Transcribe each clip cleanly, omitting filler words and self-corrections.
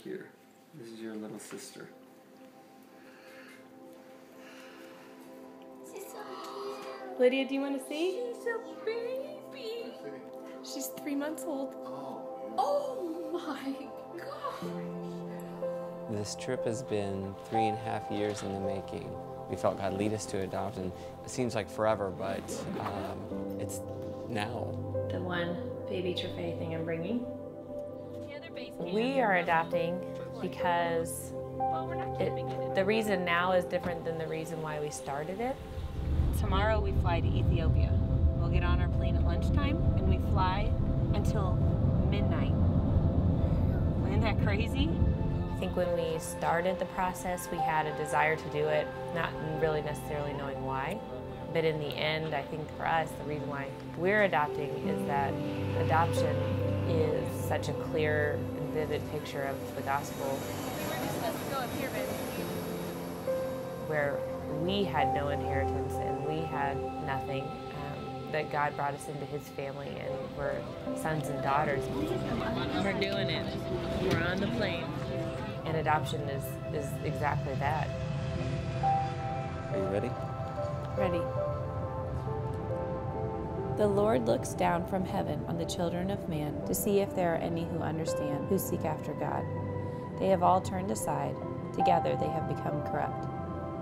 here. This is your little sister. She's so cute. Lydia, do you want to see? She's a baby. She's 3 months old. Oh my gosh. This trip has been 3.5 years in the making. We felt God lead us to adopt, and it seems like forever, but it's now. The one baby Trofei thing I'm bringing. We are adopting because the reason now is different than the reason why we started it. Tomorrow we fly to Ethiopia. We'll get on our plane at lunchtime and we fly until midnight. Isn't that crazy? I think when we started the process, we had a desire to do it, not really necessarily knowing why. But in the end, I think for us, the reason why we're adopting is that adoption is such a clear and vivid picture of the gospel. We're just supposed to go up here, baby. Where we had no inheritance and we had nothing, that God brought us into his family and we're sons and daughters. We're doing it. We're on the plane. And adoption is exactly that. Are you ready? Ready. The Lord looks down from heaven on the children of man to see if there are any who understand, who seek after God. They have all turned aside. Together they have become corrupt.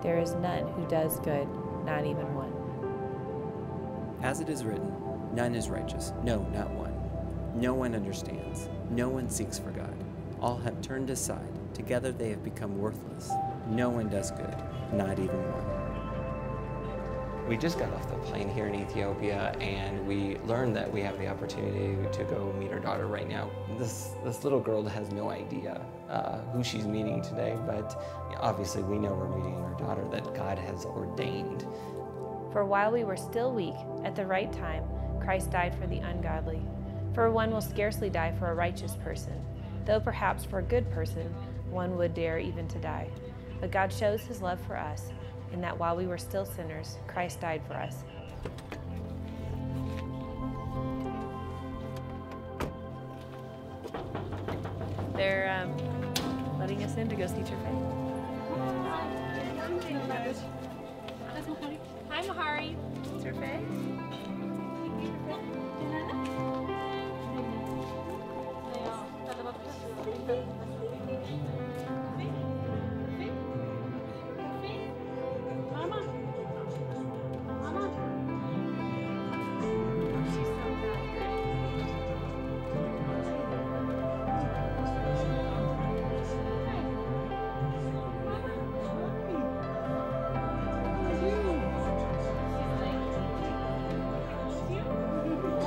There is none who does good, not even one. As it is written, none is righteous, no, not one. No one understands. No one seeks for God. All have turned aside. Together they have become worthless. No one does good, not even one. We just got off the plane here in Ethiopia, and we learned that we have the opportunity to go meet our daughter right now. This little girl has no idea who she's meeting today, but obviously we know we're meeting our daughter that God has ordained. For while we were still weak, at the right time, Christ died for the ungodly. For one will scarcely die for a righteous person, though perhaps for a good person one would dare even to die. But God shows his love for us, in that while we were still sinners, Christ died for us. They're letting us in to go see Trofei. Hi, Mahari. Trofei.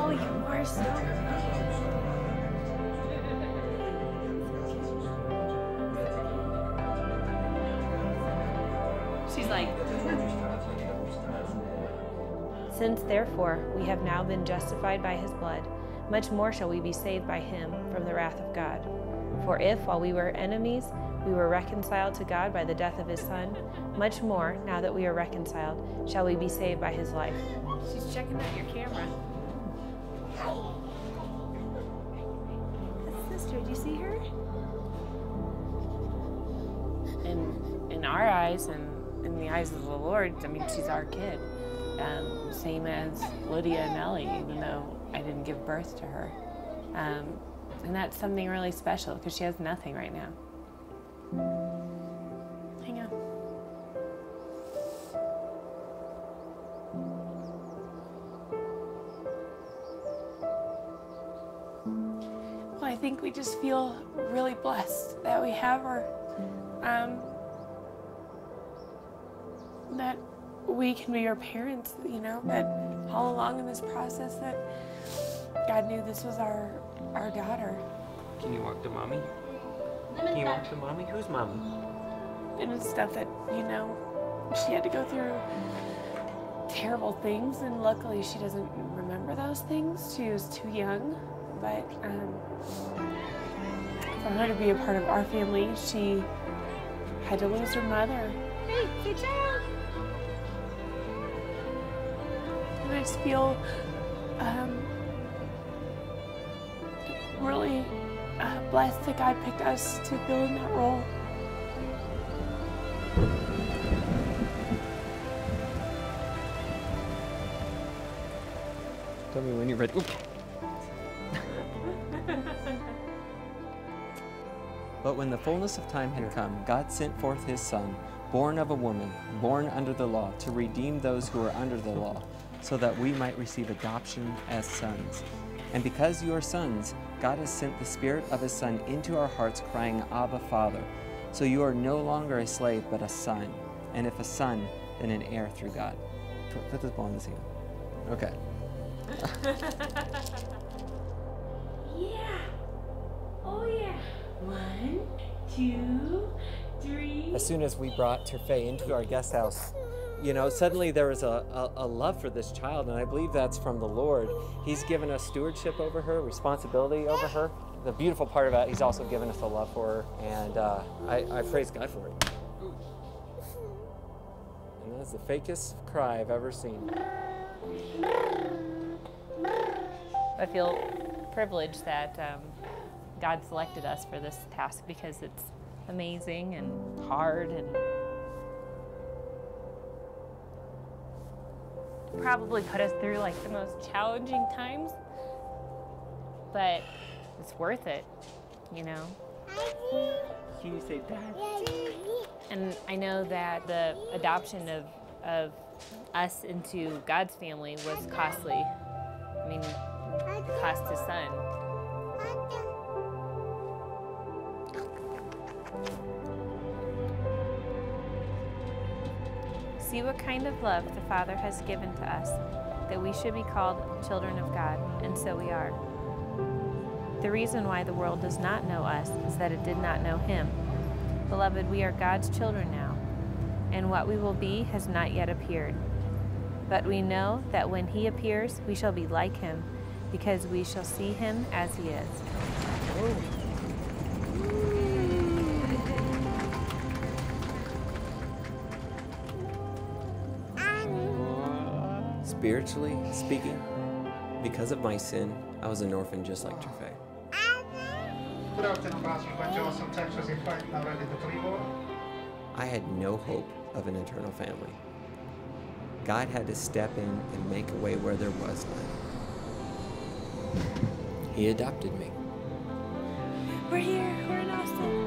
Oh, you are so She's like, since therefore we have now been justified by his blood, much more shall we be saved by him from the wrath of God. For if, while we were enemies, we were reconciled to God by the death of his Son, much more, now that we are reconciled, shall we be saved by his life. She's checking out your camera. That's sister, do you see her? In our eyes and in the eyes of the Lord, I mean, she's our kid. Same as Lydia and Ellie, even though I didn't give birth to her. And that's something really special because she has nothing right now. Hang on. Well, I think we just feel really blessed that we have her. That we can be her parents, you know, that all along in this process that God knew this was our daughter. Can you walk to mommy? Can you walk to mommy? Who's mommy? And it's stuff that, you know, she had to go through terrible things, and luckily she doesn't remember those things. She was too young, but for her to be a part of our family, she had to lose her mother. Hey, good job! And I just feel really blessed that God picked us to fill in that role. Tell me when you're ready. Oop. But when the fullness of time had come, God sent forth his Son, born of a woman, born under the law, to redeem those who are under the law, so that we might receive adoption as sons. And because you are sons, God has sent the Spirit of his Son into our hearts, crying, Abba, Father. So you are no longer a slave, but a son. And if a son, then an heir through God. Put this ball in the hand. Okay. Yeah. Oh yeah. 1, 2, 3. As soon as we brought Terfei into our guest house, you know, suddenly there was a love for this child, and I believe that's from the Lord. He's given us stewardship over her, responsibility over her. The beautiful part about it, he's also given us a love for her, and I praise God for it. And that's the fakest cry I've ever seen. I feel privileged that God selected us for this task because it's amazing and hard and probably put us through like the most challenging times, but it's worth it, you know? Can you say Dad? And I know that the adoption of us into God's family was costly. I mean, cost his son. See what kind of love the Father has given to us, that we should be called children of God, and so we are. The reason why the world does not know us is that it did not know him. Beloved, we are God's children now, and what we will be has not yet appeared. But we know that when he appears, we shall be like him, because we shall see him as he is. Oh. Spiritually speaking, because of my sin, I was an orphan just like Terfei. I had no hope of an eternal family. God had to step in and make a way where there was none. He adopted me. We're here. We're in Austin.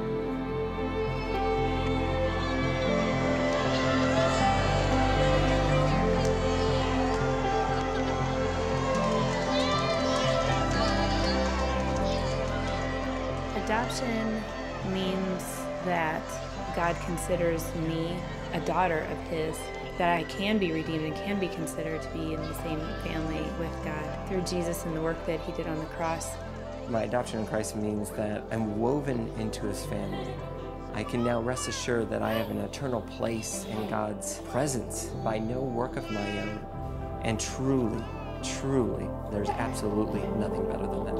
Adoption means that God considers me a daughter of his, that I can be redeemed and can be considered to be in the same family with God through Jesus and the work that he did on the cross. My adoption in Christ means that I'm woven into his family. I can now rest assured that I have an eternal place in God's presence by no work of my own. And truly, truly, there's absolutely nothing better than that.